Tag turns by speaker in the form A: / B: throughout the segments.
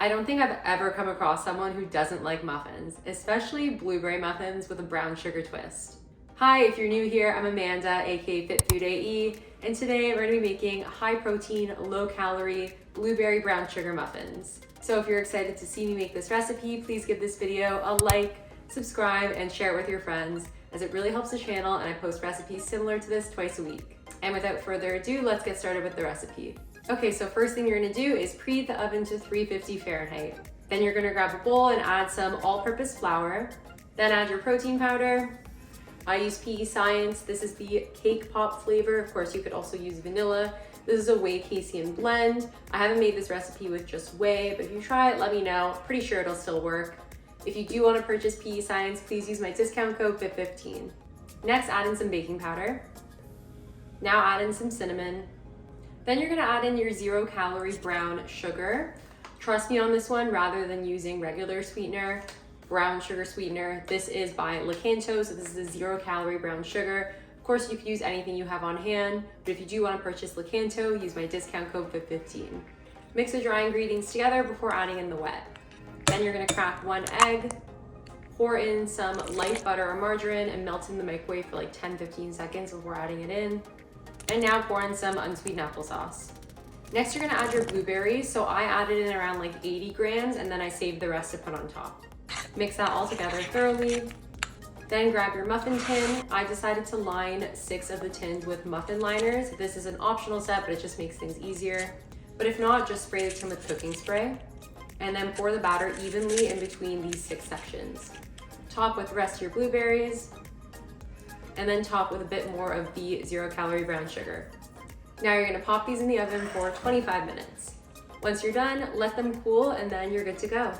A: I don't think I've ever come across someone who doesn't like muffins, especially blueberry muffins with a brown sugar twist. Hi, if you're new here, I'm Amanda, aka Fit Food AE, and today we're gonna be making high protein, low calorie, blueberry brown sugar muffins. So if you're excited to see me make this recipe, please give this video a like, subscribe, and share it with your friends, as it really helps the channel and I post recipes similar to this twice a week. And without further ado, let's get started with the recipe. Okay, so first thing you're gonna do is preheat the oven to 350 Fahrenheit. Then you're gonna grab a bowl and add some all-purpose flour. Then add your protein powder. I use PE Science. This is the cake pop flavor. Of course, you could also use vanilla. This is a whey casein blend. I haven't made this recipe with just whey, but if you try it, let me know. Pretty sure it'll still work. If you do want to purchase PE Science, please use my discount code FIT15. Next, add in some baking powder. Now add in some cinnamon. Then you're gonna add in your 0-calorie brown sugar. Trust me on this one, rather than using regular sweetener, brown sugar sweetener. This is by Lakanto, so this is a 0-calorie brown sugar. Of course, you can use anything you have on hand, but if you do want to purchase Lakanto, use my discount code FIT15. Mix the dry ingredients together before adding in the wet. Then you're gonna crack 1 egg, pour in some light butter or margarine, and melt in the microwave for like 10-15 seconds before adding it in. And now pour in some unsweetened applesauce. Next, you're gonna add your blueberries. So I added in around like 80 grams, and then I saved the rest to put on top. Mix that all together thoroughly. Then grab your muffin tin. I decided to line 6 of the tins with muffin liners. This is an optional set, but it just makes things easier. But if not, just spray the tin with cooking spray. And then pour the batter evenly in between these 6 sections. Top with the rest of your blueberries. And then top with a bit more of the 0-calorie brown sugar. Now you're gonna pop these in the oven for 25 minutes. Once you're done, let them cool and then you're good to go.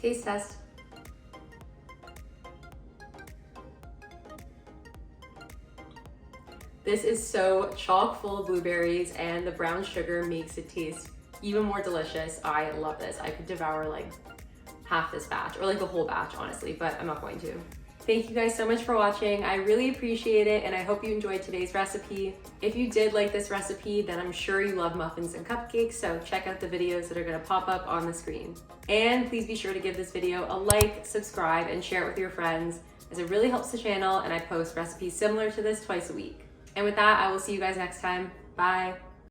A: Taste test. This is so chock full of blueberries, and the brown sugar makes it taste even more delicious. I love this. I could devour like half this batch, or like the whole batch, honestly, but I'm not going to. Thank you guys so much for watching. I really appreciate it, and I hope you enjoyed today's recipe. If you did like this recipe, then I'm sure you love muffins and cupcakes, so check out the videos that are gonna pop up on the screen. And please be sure to give this video a like, subscribe, and share it with your friends, as it really helps the channel, and I post recipes similar to this twice a week. And with that, I will see you guys next time. Bye.